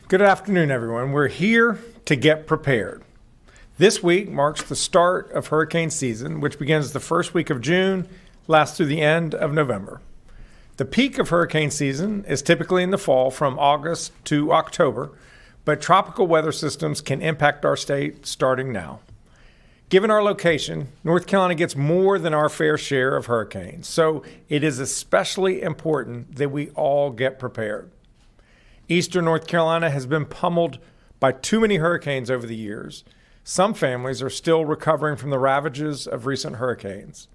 Good afternoon, everyone. We're here to get prepared. This week marks the start of hurricane season, which begins the first week of June, lasts through the end of November. The peak of hurricane season is typically in the fall from August to October, but tropical weather systems can impact our state starting now. Given our location, North Carolina gets more than our fair share of hurricanes, so it is especially important that we all get prepared. Eastern North Carolina has been pummeled by too many hurricanes over the years. Some families are still recovering from the ravages of recent hurricanes.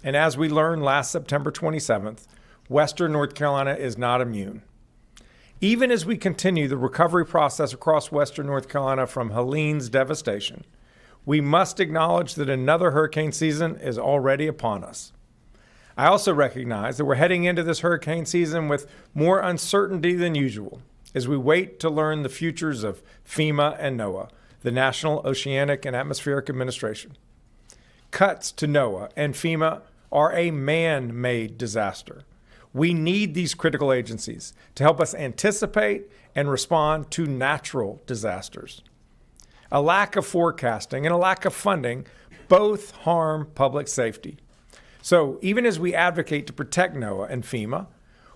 And as we learned last September 27th, Western North Carolina is not immune. Even as we continue the recovery process across Western North Carolina from Helene's devastation, we must acknowledge that another hurricane season is already upon us. I also recognize that we're heading into this hurricane season with more uncertainty than usual as we wait to learn the futures of FEMA and NOAA, the National Oceanic and Atmospheric Administration. Cuts to NOAA and FEMA are a man-made disaster. We need these critical agencies to help us anticipate and respond to natural disasters. A lack of forecasting and a lack of funding both harm public safety. So even as we advocate to protect NOAA and FEMA,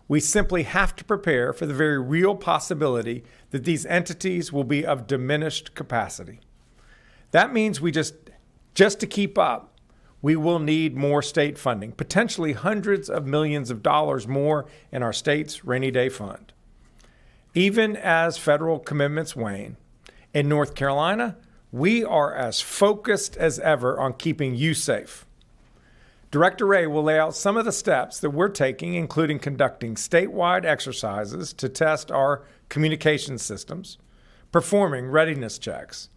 we simply have to prepare for the very real possibility that these entities will be of diminished capacity. That means just to keep up, we will need more state funding, potentially hundreds of millions of dollars more in our state's rainy day fund. Even as federal commitments wane, in North Carolina, we are as focused as ever on keeping you safe. Director Ray will lay out some of the steps that we're taking, including conducting statewide exercises to test our communication systems, performing readiness checks,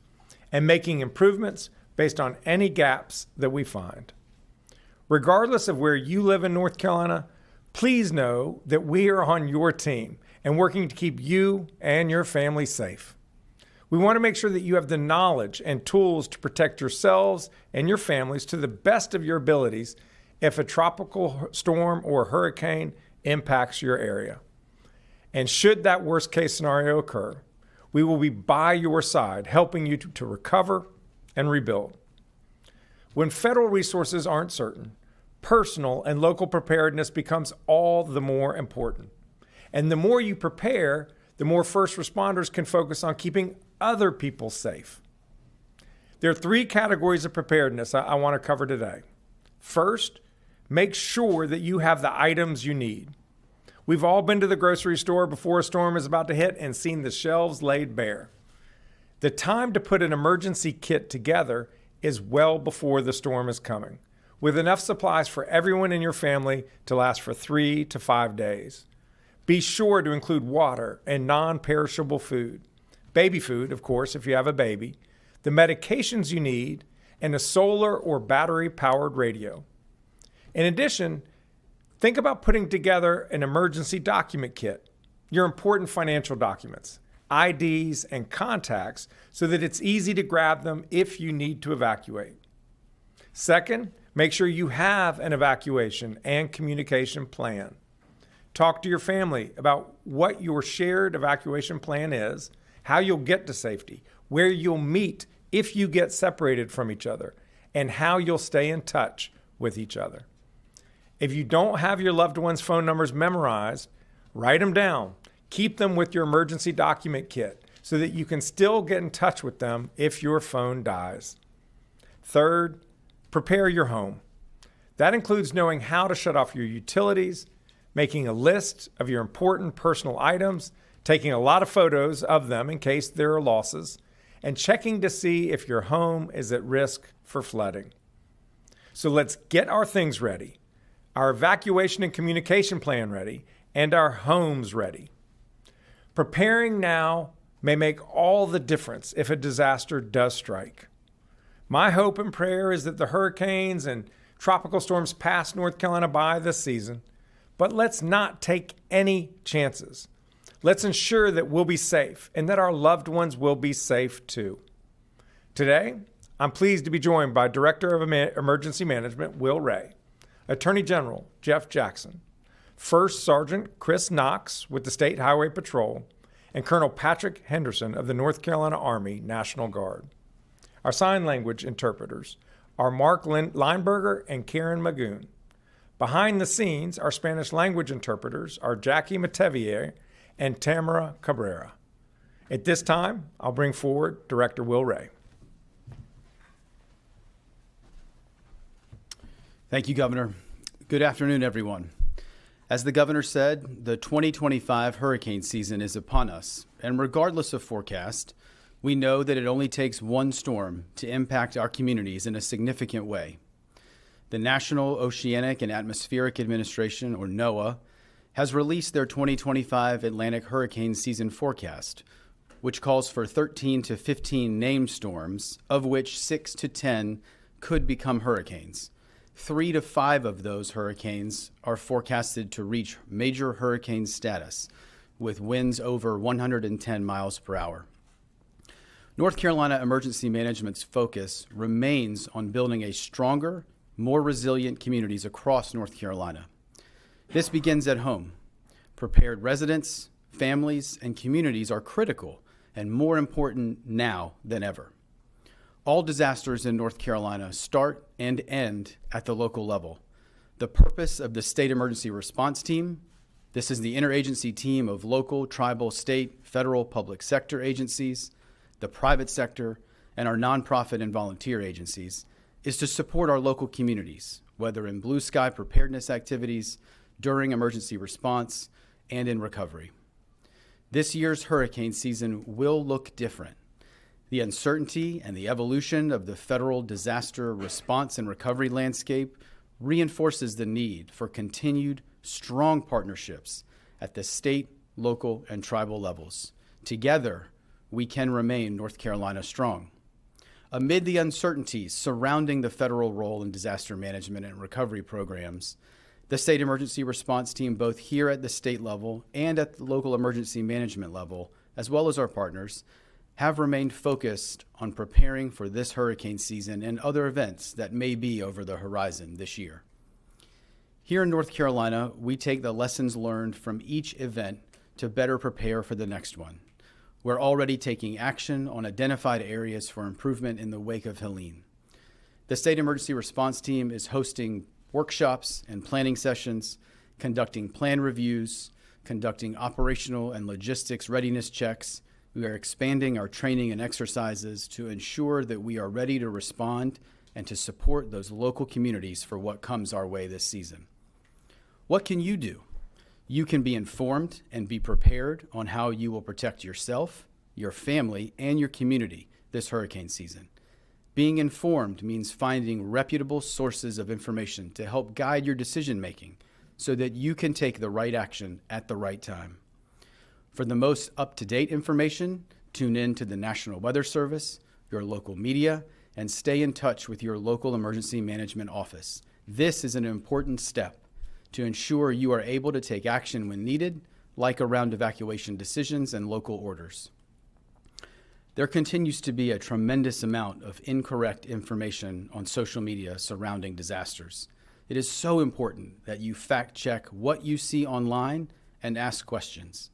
and making improvements based on any gaps that we find. Regardless of where you live in North Carolina, please know that we are on your team and working to keep you and your family safe. We want to make sure that you have the knowledge and tools to protect yourselves and your families to the best of your abilities if a tropical storm or hurricane impacts your area. And should that worst case scenario occur, we will be by your side, helping you to recover and rebuild. When federal resources aren't certain, personal and local preparedness becomes all the more important. And the more you prepare, the more first responders can focus on keeping other people safe. There are three categories of preparedness I want to cover today. First, make sure that you have the items you need. We've all been to the grocery store before a storm is about to hit and seen the shelves laid bare. The time to put an emergency kit together is well before the storm is coming, with enough supplies for everyone in your family to last for 3 to 5 days. Be sure to include water and non-perishable food. Baby food, of course, if you have a baby, the medications you need, and a solar or battery-powered radio. In addition, think about putting together an emergency document kit, your important financial documents, IDs, and contacts so that it's easy to grab them if you need to evacuate. Second, make sure you have an evacuation and communication plan. Talk to your family about what your shared evacuation plan is, how you'll get to safety, where you'll meet if you get separated from each other, and how you'll stay in touch with each other. If you don't have your loved one's phone numbers memorized, write them down. Keep them with your emergency document kit so that you can still get in touch with them if your phone dies. Third, prepare your home. That includes knowing how to shut off your utilities, making a list of your important personal items, taking a lot of photos of them in case there are losses, and checking to see if your home is at risk for flooding. So let's get our things ready, our evacuation and communication plan ready, and our homes ready. Preparing now may make all the difference if a disaster does strike. My hope and prayer is that the hurricanes and tropical storms pass North Carolina by this season, but let's not take any chances. Let's ensure that we'll be safe and that our loved ones will be safe too. Today, I'm pleased to be joined by Director of Emergency Management, Will Ray, Attorney General Jeff Jackson, First Sergeant Chris Knox with the State Highway Patrol, and Colonel Patrick Henderson of the North Carolina Army National Guard. Our sign language interpreters are Mark Lineberger and Karen Magoon. Behind the scenes, our Spanish language interpreters are Jackie Matevier and Tamara Cabrera. At this time, I'll bring forward Director Will Ray. Thank you, Governor. Good afternoon, everyone. As the Governor said, the 2025 hurricane season is upon us, and regardless of forecast, we know that it only takes one storm to impact our communities in a significant way. The National Oceanic and Atmospheric Administration, or NOAA, has released their 2025 Atlantic hurricane season forecast, which calls for 13 to 15 named storms, of which 6 to 10 could become hurricanes. 3 to 5 of those hurricanes are forecasted to reach major hurricane status, with winds over 110 miles per hour. North Carolina Emergency Management's focus remains on building a stronger, more resilient communities across North Carolina. This begins at home. Prepared residents, families, and communities are critical and more important now than ever. All disasters in North Carolina start and end at the local level. The purpose of the State Emergency Response Team, this is the interagency team of local, tribal, state, federal, public sector agencies, the private sector, and our nonprofit and volunteer agencies, is to support our local communities, whether in blue sky preparedness activities, during emergency response, and in recovery. This year's hurricane season will look different. The uncertainty and the evolution of the federal disaster response and recovery landscape reinforces the need for continued strong partnerships at the state, local, and tribal levels. Together, we can remain North Carolina strong. Amid the uncertainties surrounding the federal role in disaster management and recovery programs, the State Emergency Response Team, both here at the state level and at the local emergency management level, as well as our partners, have remained focused on preparing for this hurricane season and other events that may be over the horizon this year. Here in North Carolina, we take the lessons learned from each event to better prepare for the next one. We're already taking action on identified areas for improvement in the wake of Helene. The State Emergency Response Team is hosting workshops and planning sessions, conducting plan reviews, conducting operational and logistics readiness checks. We are expanding our training and exercises to ensure that we are ready to respond and to support those local communities for what comes our way this season. What can you do? You can be informed and be prepared on how you will protect yourself, your family, and your community this hurricane season. Being informed means finding reputable sources of information to help guide your decision-making so that you can take the right action at the right time. For the most up-to-date information, tune in to the National Weather Service, your local media, and stay in touch with your local emergency management office. This is an important step to ensure you are able to take action when needed, like around evacuation decisions and local orders. There continues to be a tremendous amount of incorrect information on social media surrounding disasters. It is so important that you fact-check what you see online and ask questions.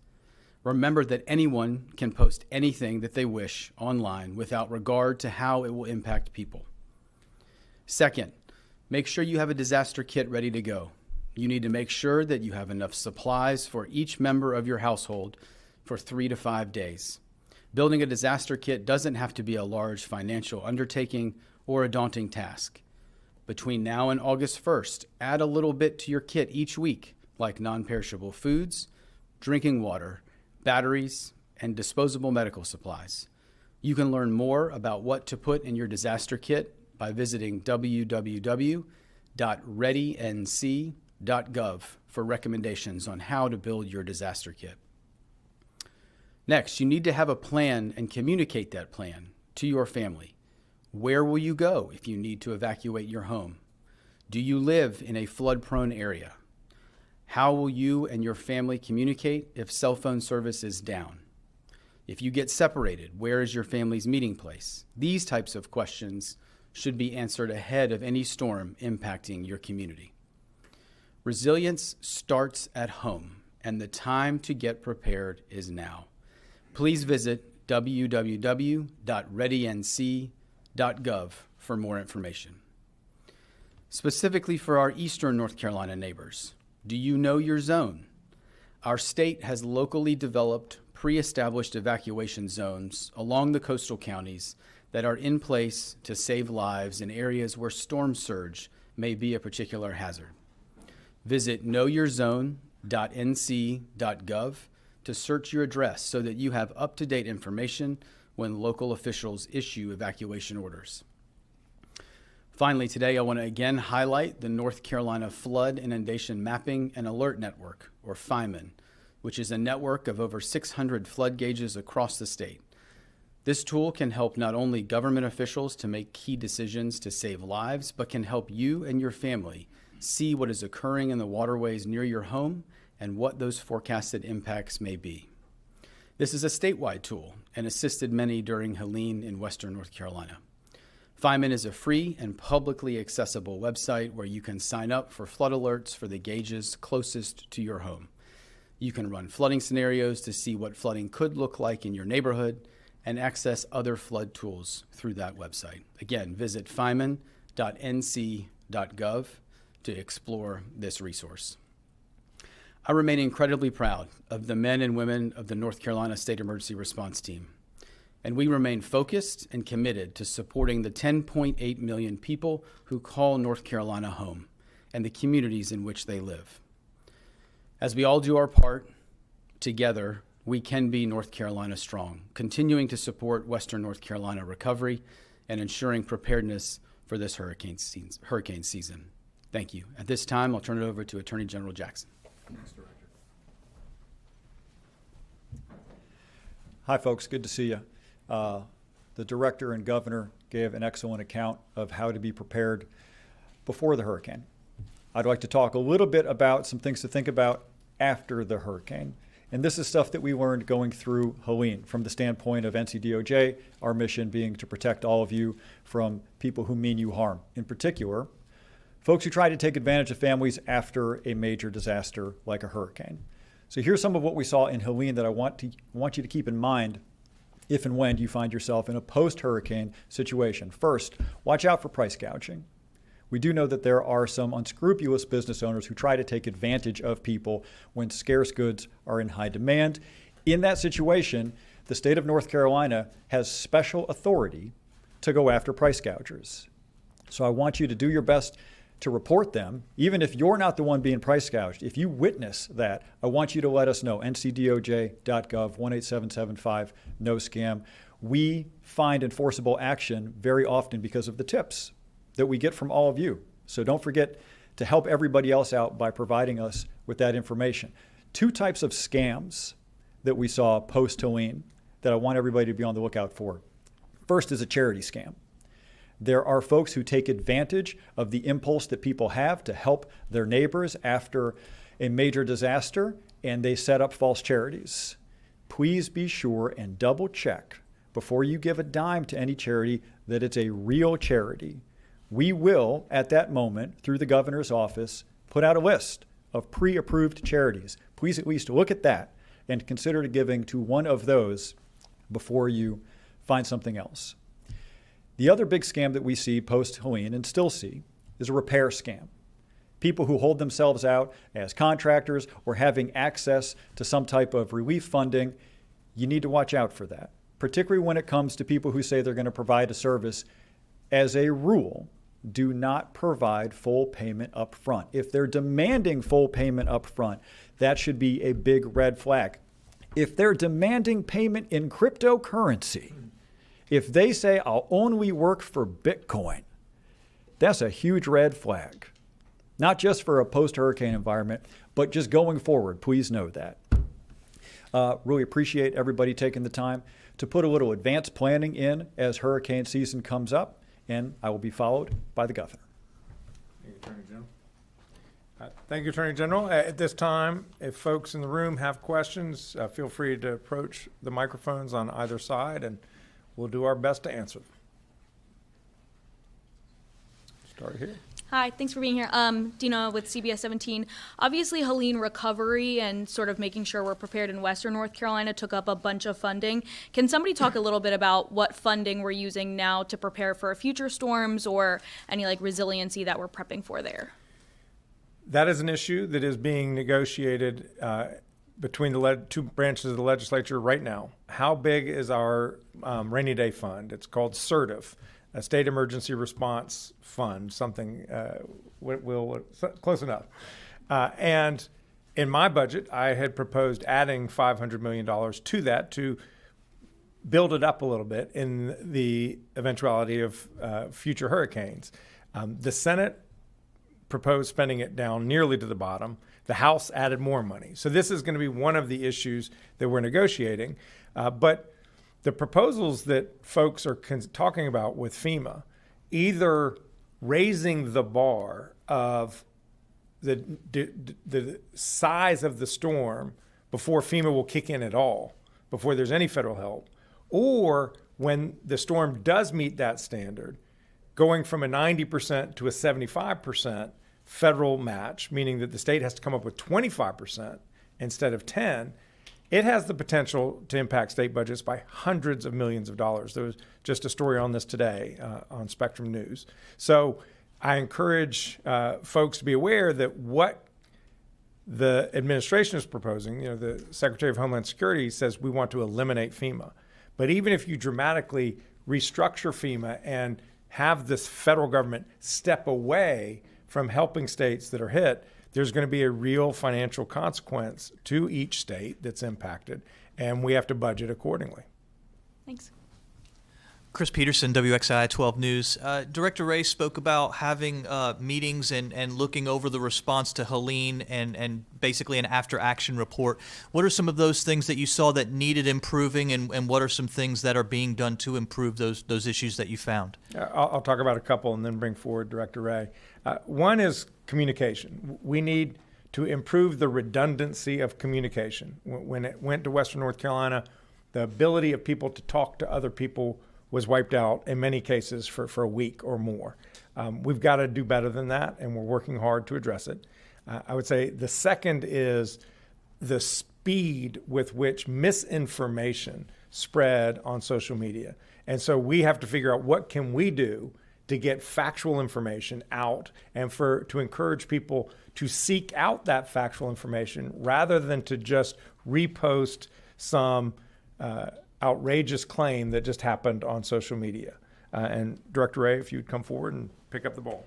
Remember that anyone can post anything that they wish online without regard to how it will impact people. Second, make sure you have a disaster kit ready to go. You need to make sure that you have enough supplies for each member of your household for 3 to 5 days. Building a disaster kit doesn't have to be a large financial undertaking or a daunting task. Between now and August 1st, add a little bit to your kit each week, like non-perishable foods, drinking water, batteries, and disposable medical supplies. You can learn more about what to put in your disaster kit by visiting www.readync.gov for recommendations on how to build your disaster kit. Next, you need to have a plan and communicate that plan to your family. Where will you go if you need to evacuate your home? Do you live in a flood-prone area? How will you and your family communicate if cell phone service is down? If you get separated, where is your family's meeting place? These types of questions should be answered ahead of any storm impacting your community. Resilience starts at home, and the time to get prepared is now. please visit www.readync.gov for more information. Specifically for our eastern North Carolina neighbors, do you know your zone? Our state has locally developed pre-established evacuation zones along the coastal counties that are in place to save lives in areas where storm surge may be a particular hazard. Visit knowyourzone.nc.gov to search your address so that you have up-to-date information when local officials issue evacuation orders. Finally, today I want to again highlight the North Carolina Flood Inundation Mapping and Alert Network, or FIMAN, which is a network of over 600 flood gauges across the state. This tool can help not only government officials to make key decisions to save lives, but can help you and your family see what is occurring in the waterways near your home and what those forecasted impacts may be. This is a statewide tool and assisted many during Helene in Western North Carolina. FIMAN is a free and publicly accessible website where you can sign up for flood alerts for the gauges closest to your home. You can run flooding scenarios to see what flooding could look like in your neighborhood and access other flood tools through that website. Again, visit fiman.nc.gov to explore this resource. I remain incredibly proud of the men and women of the North Carolina State Emergency Response Team, and we remain focused and committed to supporting the 10.8 million people who call North Carolina home and the communities in which they live. As we all do our part, together, we can be North Carolina strong, continuing to support Western North Carolina recovery and ensuring preparedness for this hurricane season. Thank you. At this time, I'll turn it over to Attorney General Jackson. Thanks, Director. Hi, folks. Good to see you. The Director and Governor gave an excellent account of how to be prepared before the hurricane. I'd like to talk a little bit about some things to think about after the hurricane. And this is stuff that we learned going through Helene from the standpoint of NCDOJ, our mission being to protect all of you from people who mean you harm. In particular, folks who try to take advantage of families after a major disaster like a hurricane. So here's some of what we saw in Helene that I want you to keep in mind if and when you find yourself in a post-hurricane situation. First, watch out for price gouging. We do know that there are some unscrupulous business owners who try to take advantage of people when scarce goods are in high demand. In that situation, the state of North Carolina has special authority to go after price gougers. So I want you to do your best to report them, even if you're not the one being price gouged. If you witness that, I want you to let us know. ncdoj.gov 18775 no scam. We find enforceable action very often because of the tips that we get from all of you. So don't forget to help everybody else out by providing us with that information. Two types of scams that we saw post-Helene that I want everybody to be on the lookout for. First is a charity scam. There are folks who take advantage of the impulse that people have to help their neighbors after a major disaster, and they set up false charities. Please be sure and double check before you give a dime to any charity that it's a real charity. We will, at that moment, through the governor's office, put out a list of pre-approved charities. Please at least look at that and consider giving to one of those before you find something else. The other big scam that we see post-Helene and still see is a repair scam. People who hold themselves out as contractors or having access to some type of relief funding, you need to watch out for that, particularly when it comes to people who say they're going to provide a service. As a rule, do not provide full payment up front. If they're demanding full payment up front, that should be a big red flag. If they're demanding payment in cryptocurrency, if they say, I'll only work for Bitcoin, that's a huge red flag. Not just for a post-hurricane environment, but just going forward. Please know that. Really appreciate everybody taking the time to put a little advanced planning in as hurricane season comes up, and I will be followed by the governor. Thank you, Attorney General. Thank you, Attorney General. At this time, if folks in the room have questions, feel free to approach the microphones on either side, and we'll do our best to answer them. start here. Hi, thanks for being here. Dina with CBS 17. Obviously, Helene recovery and sort of making sure we're prepared in Western North Carolina took up a bunch of funding. Can somebody talk a little bit about what funding we're using now to prepare for future storms or any resiliency that we're prepping for there? That is an issue that is being negotiated between the two branches of the legislature right now. How big is our rainy day fund? It's called SERTIF, a State Emergency Response Fund, something close enough. And in my budget, I had proposed adding $500 million to that to build it up a little bit in the eventuality of future hurricanes. The Senate proposed spending it down nearly to the bottom. The House added more money. So this is going to be one of the issues that we're negotiating. But the proposals that folks are talking about with FEMA, either raising the bar of the size of the storm before FEMA will kick in at all, before there's any federal help, or when the storm does meet that standard, going from a 90% to a 75% federal match, meaning that the state has to come up with 25% instead of 10%, it has the potential to impact state budgets by hundreds of millions of dollars. There was just a story on this today on Spectrum News. So I encourage folks to be aware that what the administration is proposing, the Secretary of Homeland Security says we want to eliminate FEMA. But even if you dramatically restructure FEMA and have this federal government step away from helping states that are hit, there's going to be a real financial consequence to each state that's impacted, and we have to budget accordingly. Thanks. Chris Peterson, WXI 12 News. Director Ray spoke about having meetings and looking over the response to Helene and basically an after-action report. What are some of those things that you saw that needed improving, and what are some things that are being done to improve those issues that you found? I'll talk about a couple and then bring forward Director Ray. One is communication. We need to improve the redundancy of communication. When it went to Western North Carolina, the ability of people to talk to other people was wiped out in many cases for a week or more. We've got to do better than that, and we're working hard to address it. I would say the second is the speed with which misinformation spread on social media. And so we have to figure out what can we do to get factual information out and to encourage people to seek out that factual information rather than to just repost some outrageous claim that just happened on social media. And Director Ray, if you'd come forward and pick up the ball.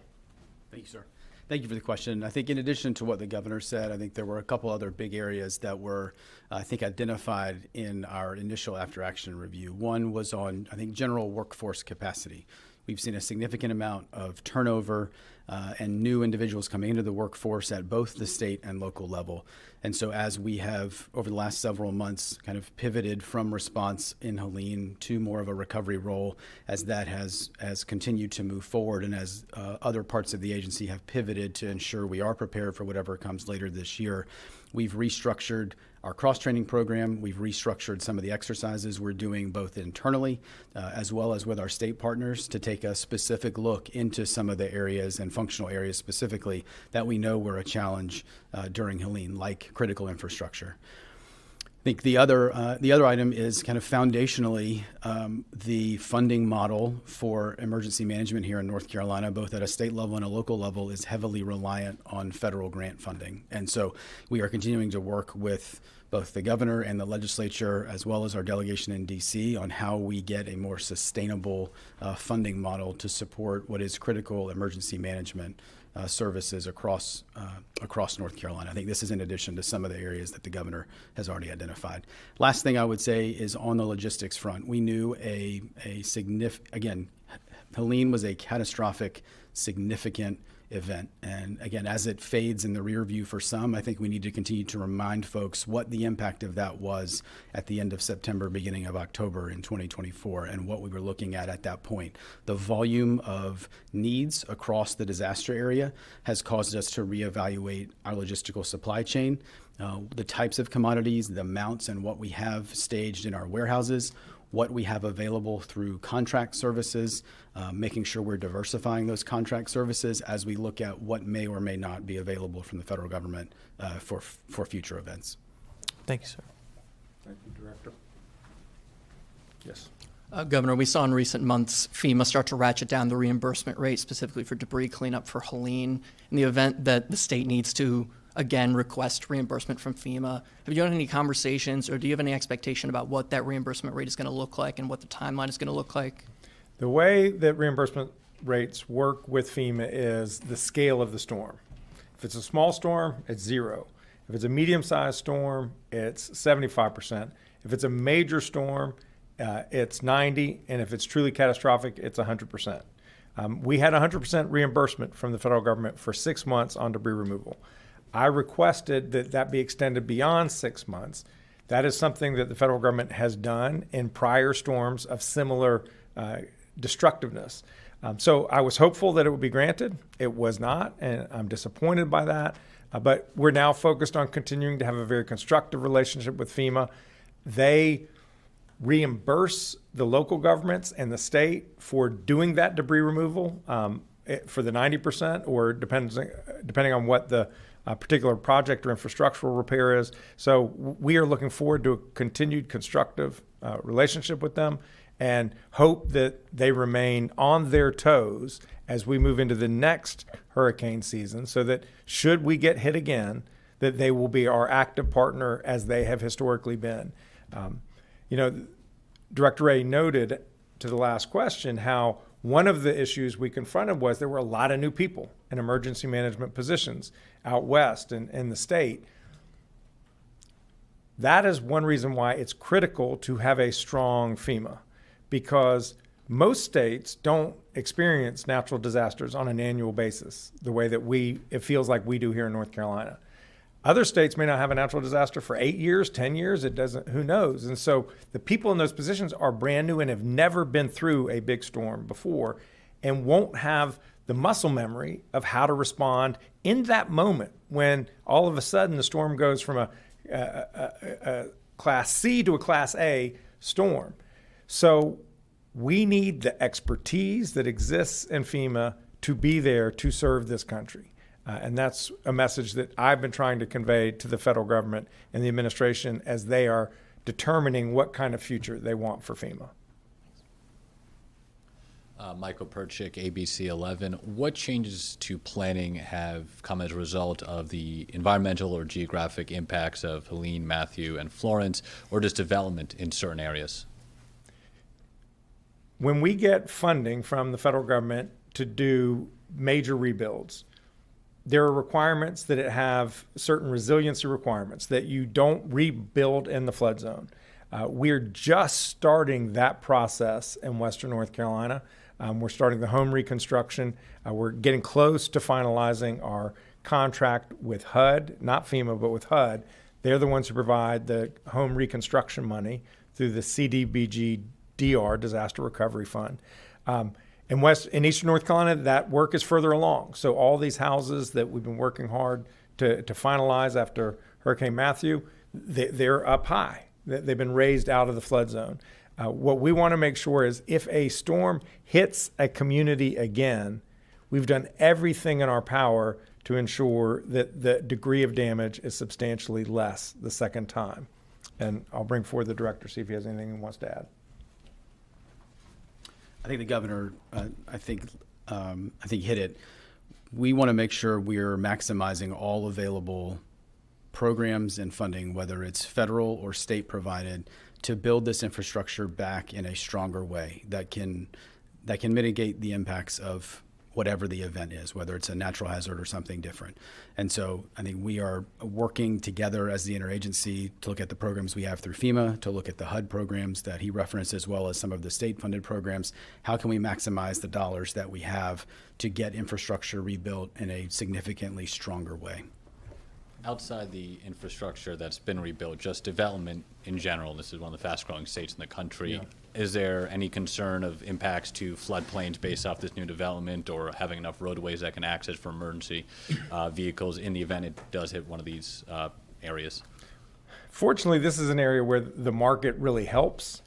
Thank you, sir. Thank you for the question. I think in addition to what the governor said, I think there were a couple other big areas that were, identified in our initial after-action review. One was on, general workforce capacity. We've seen a significant amount of turnover and new individuals coming into the workforce at both the state and local level. And so as we have, over the last several months, kind of pivoted from response in Helene to more of a recovery role, as that has continued to move forward and as other parts of the agency have pivoted to ensure we are prepared for whatever comes later this year, we've restructured our cross-training program. We've restructured some of the exercises we're doing both internally as well as with our state partners to take a specific look into some of the areas and functional areas specifically that we know were a challenge during Helene, like critical infrastructure. I think the other item is kind of foundationally the funding model for emergency management here in North Carolina, both at a state level and a local level, is heavily reliant on federal grant funding. And so we are continuing to work with both the governor and the legislature, as well as our delegation in D.C., on how we get a more sustainable funding model to support what is critical emergency management services across North Carolina. I think this is in addition to some of the areas that the governor has already identified. Last thing I would say is on the logistics front. We knew a significant, again, Helene was a catastrophic, significant event. And again, as it fades in the rear view for some, I think we need to continue to remind folks what the impact of that was at the end of September, beginning of October in 2024, and what we were looking at that point. The volume of needs across the disaster area has caused us to reevaluate our logistical supply chain, the types of commodities, the amounts, and what we have staged in our warehouses, what we have available through contract services, making sure we're diversifying those contract services as we look at what may or may not be available from the federal government for future events. Thank you, sir. Thank you, Director. Yes. Governor, we saw in recent months FEMA start to ratchet down the reimbursement rate specifically for debris cleanup for Helene in the event that the state needs to, again, request reimbursement from FEMA. Have you had any conversations or do you have any expectation about what that reimbursement rate is going to look like and what the timeline is going to look like? The way that reimbursement rates work with FEMA is the scale of the storm. If it's a small storm, it's 0. If it's a medium-sized storm, it's 75%. If it's a major storm, it's 90, and if it's truly catastrophic, it's 100%. We had 100% reimbursement from the federal government for 6 months on debris removal. I requested that that be extended beyond 6 months. That is something that the federal government has done in prior storms of similar destructiveness. So I was hopeful that it would be granted. It was not, and I'm disappointed by that. But we're now focused on continuing to have a very constructive relationship with FEMA. They reimburse the local governments and the state for doing that debris removal for the 90%, or depending on what the particular project or infrastructural repair is. So we are looking forward to a continued constructive relationship with them and hope that they remain on their toes as we move into the next hurricane season, so that should we get hit again, that they will be our active partner as they have historically been. Director Ray noted to the last question how one of the issues we confronted was there were a lot of new people in emergency management positions out west and in the state. That is one reason why it's critical to have a strong FEMA, because most states don't experience natural disasters on an annual basis the way that it feels like we do here in North Carolina. Other states may not have a natural disaster for 8 years, 10 years, who knows? And so the people in those positions are brand new and have never been through a big storm before and won't have the muscle memory of how to respond in that moment when all of a sudden the storm goes from a Class C to a Class A storm. So we need the expertise that exists in FEMA to be there to serve this country. And that's a message that I've been trying to convey to the federal government and the administration as they are determining what kind of future they want for FEMA. Michael Perchik, ABC 11. What changes to planning have come as a result of the environmental or geographic impacts of Helene, Matthew, and Florence, or just development in certain areas? When we get funding from the federal government to do major rebuilds, there are requirements that it have certain resiliency requirements that you don't rebuild in the flood zone. We're just starting that process in Western North Carolina. We're starting the home reconstruction. We're getting close to finalizing our contract with HUD, not FEMA, but with HUD. They're the ones who provide the home reconstruction money through the CDBG-DR, Disaster Recovery Fund. In Eastern North Carolina, that work is further along. So all these houses that we've been working hard to finalize after Hurricane Matthew, they're up high. They've been raised out of the flood zone. What we want to make sure is if a storm hits a community again, we've done everything in our power to ensure that the degree of damage is substantially less the second time. And I'll bring forward the director, see if he has anything he wants to add. I think the governor, I think hit it. We want to make sure we're maximizing all available programs and funding, whether it's federal or state provided, to build this infrastructure back in a stronger way that can mitigate the impacts of whatever the event is, whether it's a natural hazard or something different. And so I think we are working together as the interagency to look at the programs we have through FEMA, to look at the HUD programs that he referenced, as well as some of the state-funded programs. How can we maximize the dollars that we have to get infrastructure rebuilt in a significantly stronger way? Outside the infrastructure that's been rebuilt, just development in general, this is one of the fast-growing states in the country. Yeah. Is there any concern of impacts to floodplains based off this new development, or having enough roadways that can access for emergency vehicles in the event it does hit one of these areas? Fortunately, this is an area where the market really helps.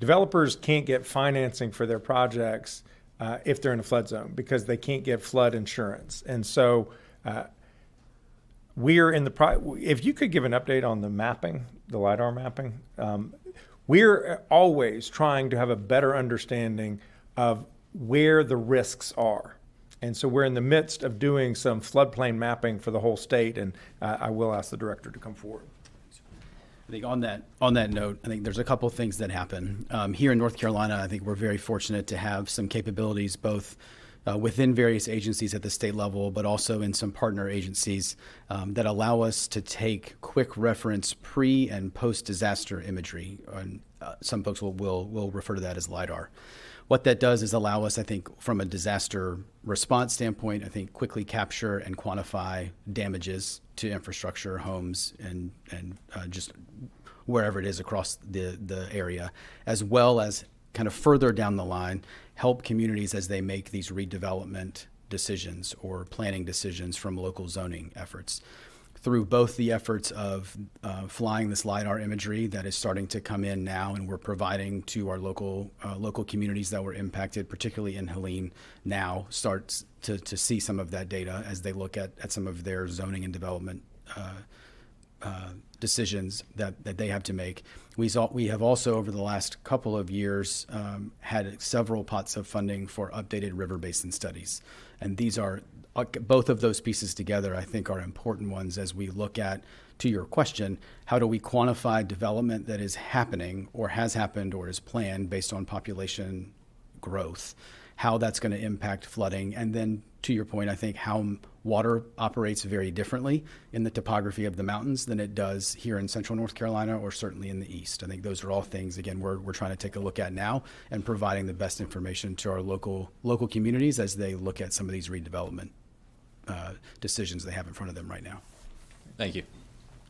developers can't get financing for their projects if they're in a flood zone because they can't get flood insurance. And so we're in if you could give an update on the mapping, the LiDAR mapping, we're always trying to have a better understanding of where the risks are. And so we're in the midst of doing some floodplain mapping for the whole state, and I will ask the director to come forward. I think on that note, I think there's a couple of things that happen. Here in North Carolina, I think we're very fortunate to have some capabilities both within various agencies at the state level, but also in some partner agencies that allow us to take quick reference pre- and post-disaster imagery. And, some folks will refer to that as LiDAR. What that does is allow us, I think, from a disaster response standpoint, I think quickly capture and quantify damages to infrastructure, homes, and just wherever it is across the area, as well as kind of further down the line, help communities as they make these redevelopment decisions or planning decisions from local zoning efforts. Through both the efforts of flying this LiDAR imagery that is starting to come in now, and we're providing to our local communities that were impacted, particularly in Helene, now starts to see some of that data as they look at some of their zoning and development decisions that they have to make. We have also, over the last couple of years, had several pots of funding for updated river basin studies. And these are, both of those pieces together, I think, are important ones as we look at, to your question, how do we quantify development that is happening or has happened or is planned based on population growth, how that's going to impact flooding, and then, to your point, I think how water operates very differently in the topography of the mountains than it does here in central North Carolina or certainly in the east. I think those are all things, again, we're trying to take a look at now and providing the best information to our local communities as they look at some of these redevelopment decisions they have in front of them right now. Thank you.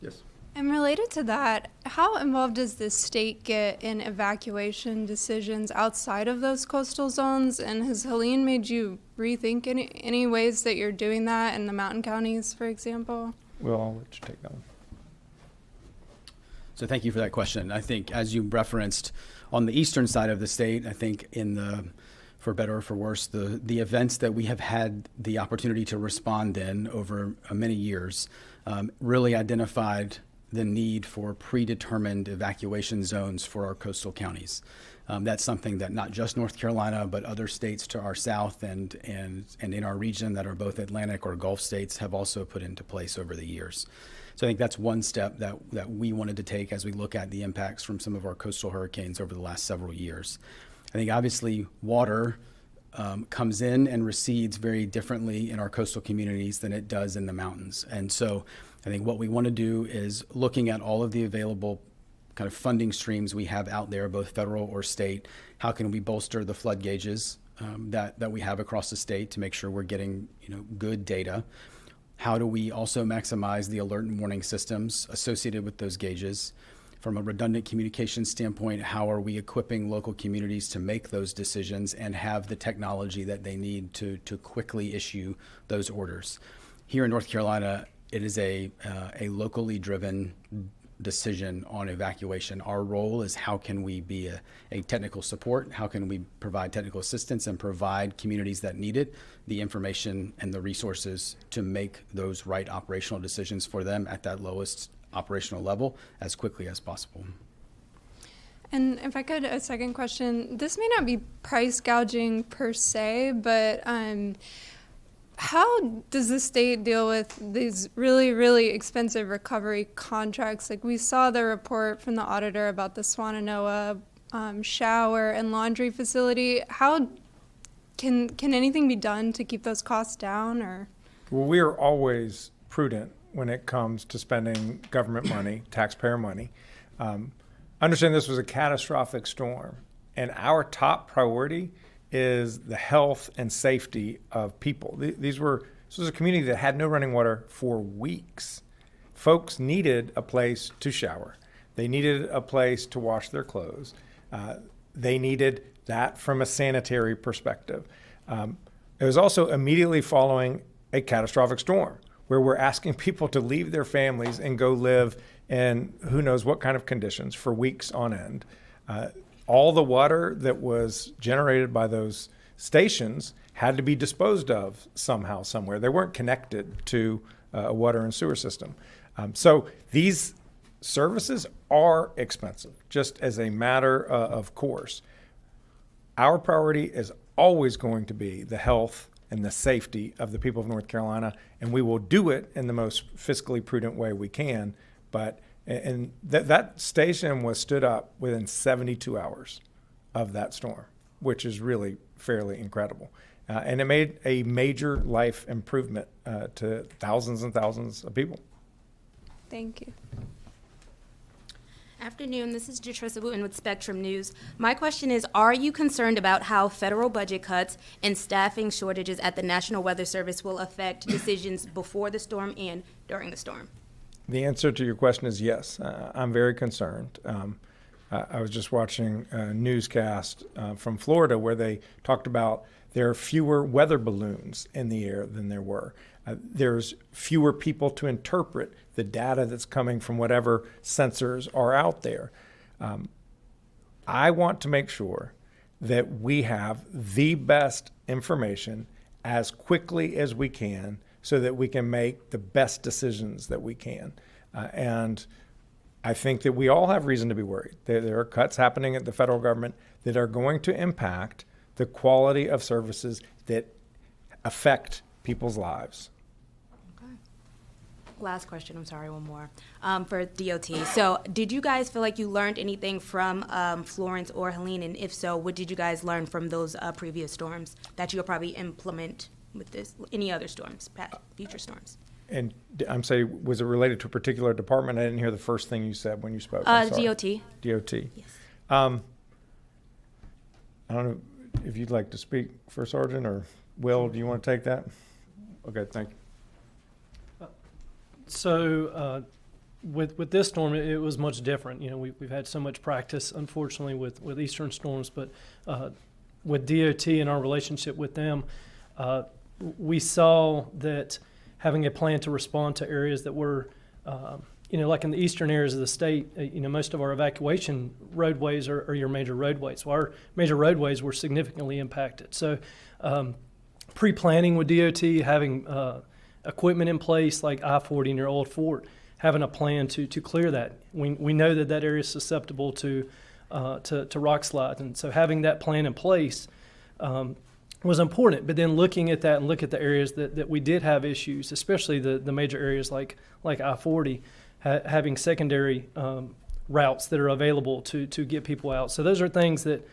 Yes. And related to that, how involved does the state get in evacuation decisions outside of those coastal zones? And has Helene made you rethink any ways that you're doing that in the mountain counties, for example? Well, I'll let you take that one. So thank you for that question. I think as you referenced on the eastern side of the state, I think for better or for worse, the events that we have had the opportunity to respond in over many years really identified the need for predetermined evacuation zones for our coastal counties. That's something that not just North Carolina, but other states to our south and in our region that are both Atlantic or Gulf states have also put into place over the years. So I think that's one step that we wanted to take as we look at the impacts from some of our coastal hurricanes over the last several years. I think obviously water comes in and recedes very differently in our coastal communities than it does in the mountains. And so I think what we want to do is looking at all of the available kind of funding streams we have out there, both federal or state, how can we bolster the flood gauges that we have across the state to make sure we're getting good data? How do we also maximize the alert and warning systems associated with those gauges? From a redundant communication standpoint, how are we equipping local communities to make those decisions and have the technology that they need to quickly issue those orders? Here in North Carolina, it is a locally driven decision on evacuation. Our role is how can we be a technical support, how can we provide technical assistance and provide communities that need it the information and the resources to make those right operational decisions for them at that lowest operational level as quickly as possible. And if I could, a second question. This may not be price gouging per se, but how does the state deal with these really, really expensive recovery contracts? Like we saw the report from the auditor about the Swannanoa shower and laundry facility. How can anything be done to keep those costs down? Or Well, we are always prudent when it comes to spending government money, taxpayer money. Understand this was a catastrophic storm, and our top priority is the health and safety of people. This was a community that had no running water for weeks. Folks needed a place to shower. They needed a place to wash their clothes. They needed that from a sanitary perspective. It was also immediately following a catastrophic storm where we're asking people to leave their families and go live in who knows what kind of conditions for weeks on end. all the water that was generated by those stations had to be disposed of somehow, somewhere. They weren't connected to a water and sewer system. So these services are expensive, just as a matter of course. Our priority is always going to be the health and the safety of the people of North Carolina, and we will do it in the most fiscally prudent way we can. But that station was stood up within 72 hours of that storm, which is really fairly incredible. And it made a major life improvement to thousands and thousands of people. Thank you. Afternoon, this is Jatrissa Wooten with Spectrum News. My question is, are you concerned about how federal budget cuts and staffing shortages at the National Weather Service will affect decisions before the storm and during the storm? The answer to your question is yes. I'm very concerned. I was just watching a newscast from Florida where they talked about there are fewer weather balloons in the air than there were. There's fewer people to interpret the data that's coming from whatever sensors are out there. I want to make sure that we have the best information as quickly as we can so that we can make the best decisions that we can. And I think that we all have reason to be worried. There are cuts happening at the federal government that are going to impact the quality of services that affect people's lives. Okay. Last question, I'm sorry, one more. For DOT. So did you guys feel like you learned anything from Florence or Helene? And if so, what did you guys learn from those previous storms that you'll probably implement with any other storms, future storms? And I'm saying, was it related to a particular department? I didn't hear the first thing you said when you spoke. I'm sorry. DOT. DOT. Yes. I don't know if you'd like to speak for Sergeant, or Will, do you want to take that? Okay, thank you. So with this storm, it was much different. You know, we've had so much practice, unfortunately, with eastern storms, but with DOT and our relationship with them, we saw that having a plan to respond to areas that were, like in the eastern areas of the state, most of our evacuation roadways are your major roadways. So our major roadways were significantly impacted. So pre-planning with DOT, having equipment in place like I-40 near Old Fort, having a plan to clear that. We know that area is susceptible to rock slides, and so having that plan in place was important. But then looking at that and look at the areas that we did have issues, especially the major areas like I-40, having secondary routes that are available to get people out. So those are things that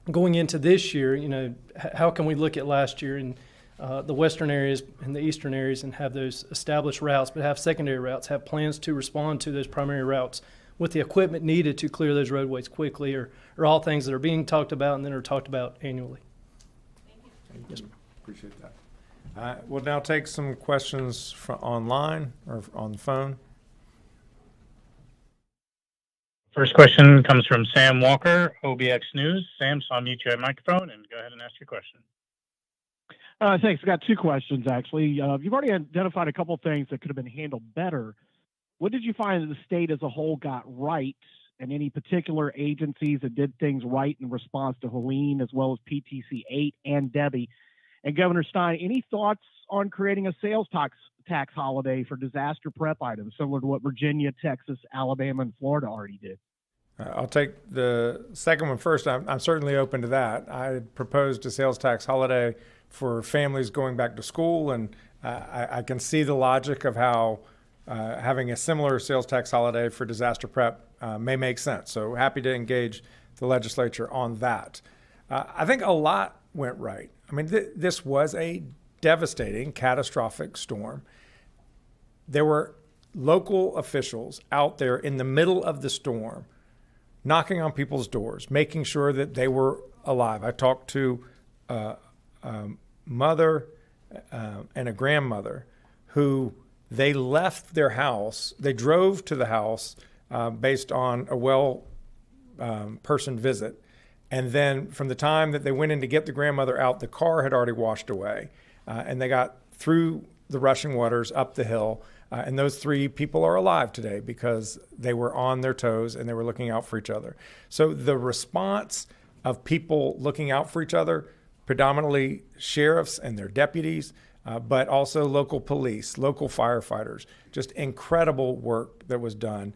going into this year, how can we look at last year and the western areas and the eastern areas and have those established routes, but have secondary routes, have plans to respond to those primary routes with the equipment needed to clear those roadways quickly, are all things that are being talked about and then are talked about annually. Thank you. Yes, appreciate that. We'll now take some questions from online or on the phone. First question comes from Sam Walker, OBX News. Sam, so I'll mute your microphone and go ahead and ask your question. Thanks. I've got two questions, actually. You've already identified a couple of things that could have been handled better. What did you find that the state as a whole got right, and any particular agencies that did things right in response to Helene, as well as PTC 8 and Debbie? And Governor Stein, any thoughts on creating a sales tax holiday for disaster prep items, similar to what Virginia, Texas, Alabama, and Florida already did? I'll take the second one first. I'm certainly open to that. I proposed a sales tax holiday for families going back to school, and I can see the logic of how having a similar sales tax holiday for disaster prep may make sense. So happy to engage the legislature on that. I think a lot went right. I mean, this was a devastating, catastrophic storm. There were local officials out there in the middle of the storm knocking on people's doors, making sure that they were alive. I talked to a mother and a grandmother who they left their house. They drove to the house based on a person visit. And then from the time that they went in to get the grandmother out, the car had already washed away. And they got through the rushing waters up the hill. And those 3 people are alive today because they were on their toes and they were looking out for each other. So the response of people looking out for each other, predominantly sheriffs and their deputies, but also local police, local firefighters, just incredible work that was done.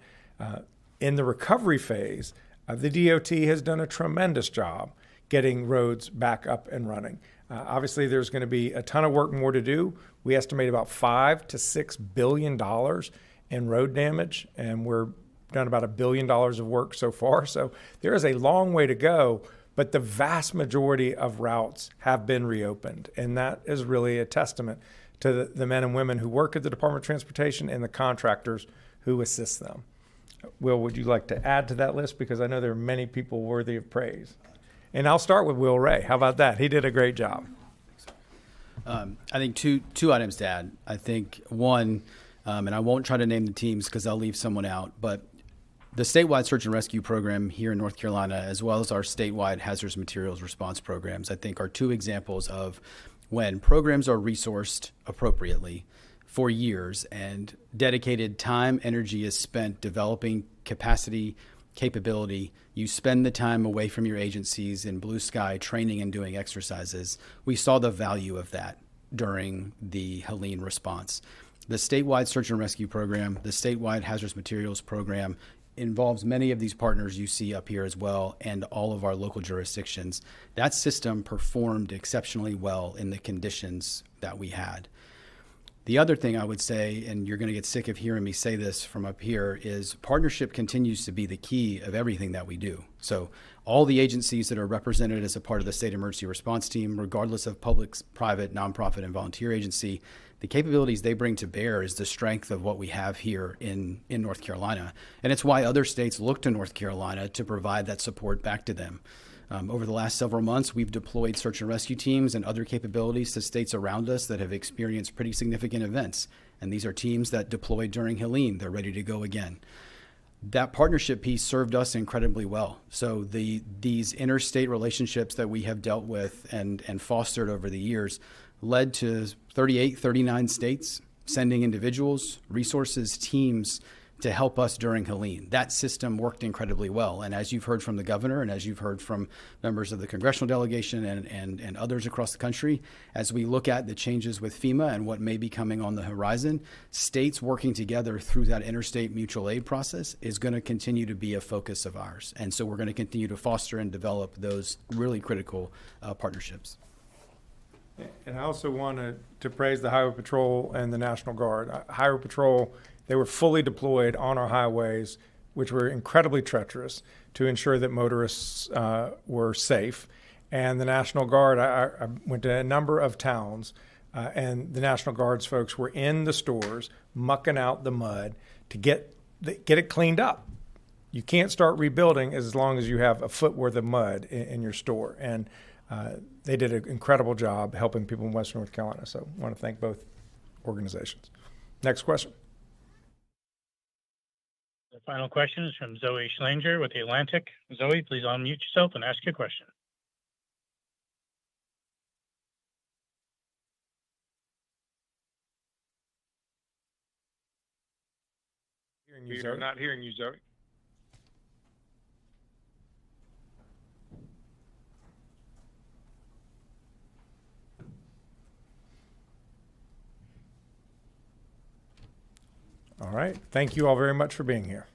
In the recovery phase, the DOT has done a tremendous job getting roads back up and running. Obviously, there's going to be a ton of work more to do. We estimate about $5 to $6 billion in road damage, and we're done about $1 billion of work so far. So there is a long way to go, but the vast majority of routes have been reopened, and that is really a testament to the men and women who work at the Department of Transportation and the contractors who assist them. Will, would you like to add to that list? Because I know there are many people worthy of praise. And I'll start with Will Ray. How about that? He did a great job. I think two items to add. I think one, and I won't try to name the teams because I'll leave someone out, but the statewide search and rescue program here in North Carolina, as well as our statewide hazardous materials response programs, I think are 2 examples of when programs are resourced appropriately for years and dedicated time, energy is spent developing capacity, capability. You spend the time away from your agencies in blue sky training and doing exercises. We saw the value of that during the Helene response. The statewide search and rescue program, the statewide hazardous materials program involves many of these partners you see up here as well, and all of our local jurisdictions. That system performed exceptionally well in the conditions that we had. The other thing I would say, and you're going to get sick of hearing me say this from up here, is partnership continues to be the key of everything that we do. So all the agencies that are represented as a part of the state emergency response team, regardless of public, private, nonprofit, and volunteer agency, the capabilities they bring to bear is the strength of what we have here in North Carolina. And it's why other states look to North Carolina to provide that support back to them. Over the last several months, we've deployed search and rescue teams and other capabilities to states around us that have experienced pretty significant events. And these are teams that deployed during Helene. They're ready to go again. That partnership piece served us incredibly well. So these interstate relationships that we have dealt with and fostered over the years led to 38, 39 states sending individuals, resources, teams to help us during Helene. That system worked incredibly well. And as you've heard from the governor and as you've heard from members of the congressional delegation and others across the country, as we look at the changes with FEMA and what may be coming on the horizon, states working together through that interstate mutual aid process is going to continue to be a focus of ours. And so we're going to continue to foster and develop those really critical partnerships. And I also want to praise the Highway Patrol and the National Guard. Highway Patrol, they were fully deployed on our highways, which were incredibly treacherous, to ensure that motorists were safe. And the National Guard, I went to a number of towns, and the National Guard's folks were in the stores mucking out the mud to get it cleaned up. You can't start rebuilding as long as you have a foot worth of mud in your store. And they did an incredible job helping people in Western North Carolina. So I want to thank both organizations. Next question. The final question is from Zoe Schlanger with The Atlantic. Zoe, please unmute yourself and ask your question. We're not hearing you, Zoe. All right. Thank you all very much for being here.